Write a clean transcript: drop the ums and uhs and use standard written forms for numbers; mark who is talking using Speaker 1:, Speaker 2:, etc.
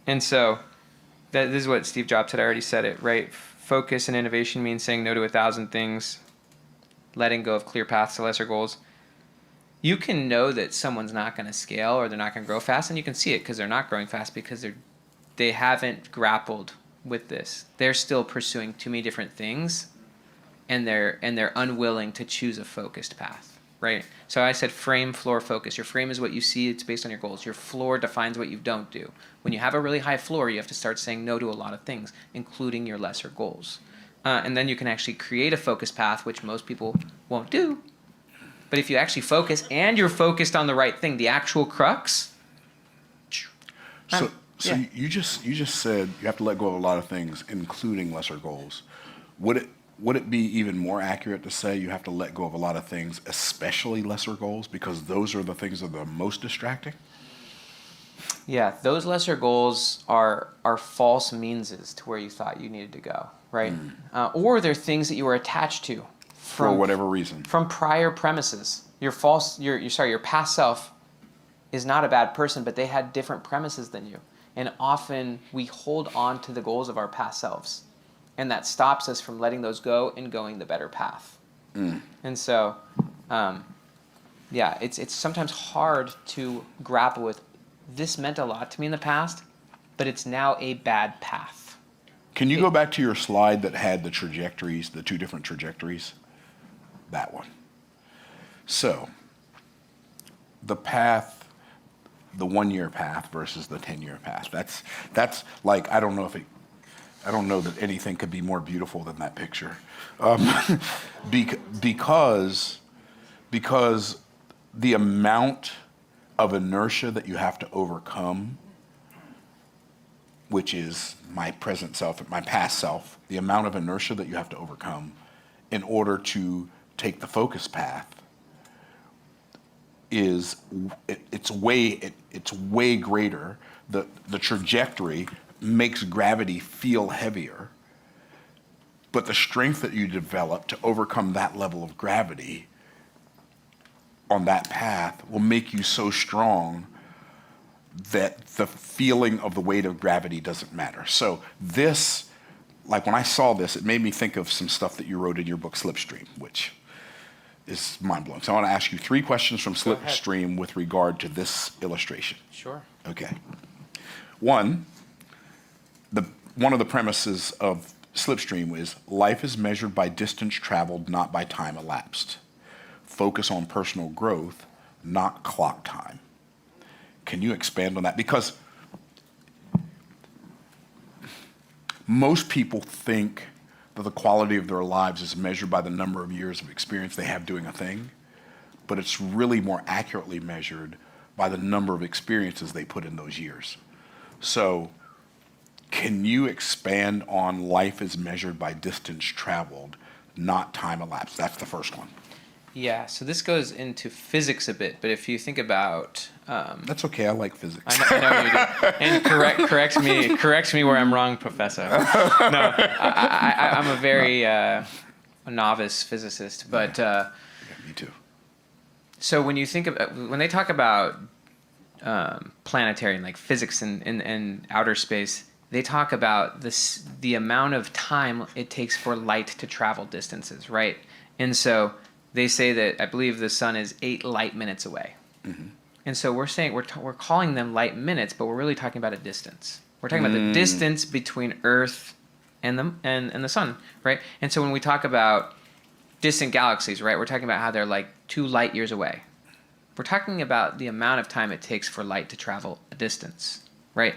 Speaker 1: And so this is what Steve Jobs said. I already said it, right? Focus and innovation means saying no to 1,000 things, letting go of clear paths to lesser goals. You can know that someone's not going to scale or they're not going to grow fast, and you can see it because they're not growing fast because they haven't grappled with this. They're still pursuing too many different things, and they're unwilling to choose a focused path, right? So I said frame, floor, focus. Your frame is what you see. It's based on your goals. Your floor defines what you don't do. When you have a really high floor, you have to start saying no to a lot of things, including your lesser goals. And then you can actually create a focused path, which most people won't do. But if you actually focus and you're focused on the right thing, the actual crux.
Speaker 2: So you just said you have to let go of a lot of things, including lesser goals. Would it be even more accurate to say you have to let go of a lot of things, especially lesser goals, because those are the things that are the most distracting?
Speaker 1: Yeah, those lesser goals are false meanses to where you thought you needed to go, right? Or they're things that you were attached to
Speaker 2: For whatever reason.
Speaker 1: from prior premises. Your past self is not a bad person, but they had different premises than you. And often we hold on to the goals of our past selves. And that stops us from letting those go and going the better path. And so, it's sometimes hard to grapple with. This meant a lot to me in the past, but it's now a bad path.
Speaker 2: Can you go back to your slide that had the trajectories, the two different trajectories? That one. So, the path, the 1-year path versus the 10-year path. That's like, I don't know that anything could be more beautiful than that picture. Because the amount of inertia that you have to overcome, which is my present self, my past self, the amount of inertia that you have to overcome in order to take the focus path it's way greater. The trajectory makes gravity feel heavier, but the strength that you develop to overcome that level of gravity on that path will make you so strong that the feeling of the weight of gravity doesn't matter. So this, like when I saw this, it made me think of some stuff that you wrote in your book, Slipstream, which is mind-blowing. So I want to ask you 3 questions from Slipstream with regard to this illustration.
Speaker 1: Sure.
Speaker 2: Okay. One of the premises of Slipstream is life is measured by distance traveled, not by time elapsed. Focus on personal growth, not clock time. Can you expand on that? Because most people think that the quality of their lives is measured by the number of years of experience they have doing a thing, but it's really more accurately measured by the number of experiences they put in those years. So can you expand on life is measured by distance traveled, not time elapsed? That's the first one.
Speaker 1: Yeah, so this goes into physics a bit, but if you think about...
Speaker 2: That's okay, I like physics.
Speaker 1: I know you do. And corrects me where I'm wrong, Professor. No, I'm a very novice physicist, but...
Speaker 2: Yeah, me too.
Speaker 1: So when they talk about planetary and like physics and outer space, they talk about the amount of time it takes for light to travel distances, right? And so they say that I believe the sun is 8 light minutes away. Mm-hmm. And so we're saying we're calling them light minutes, but we're really talking about a distance. We're talking about the distance between Earth and the sun, right? And so when we talk about distant galaxies, right, we're talking about how they're like 2 light years away. We're talking about the amount of time it takes for light to travel a distance, right?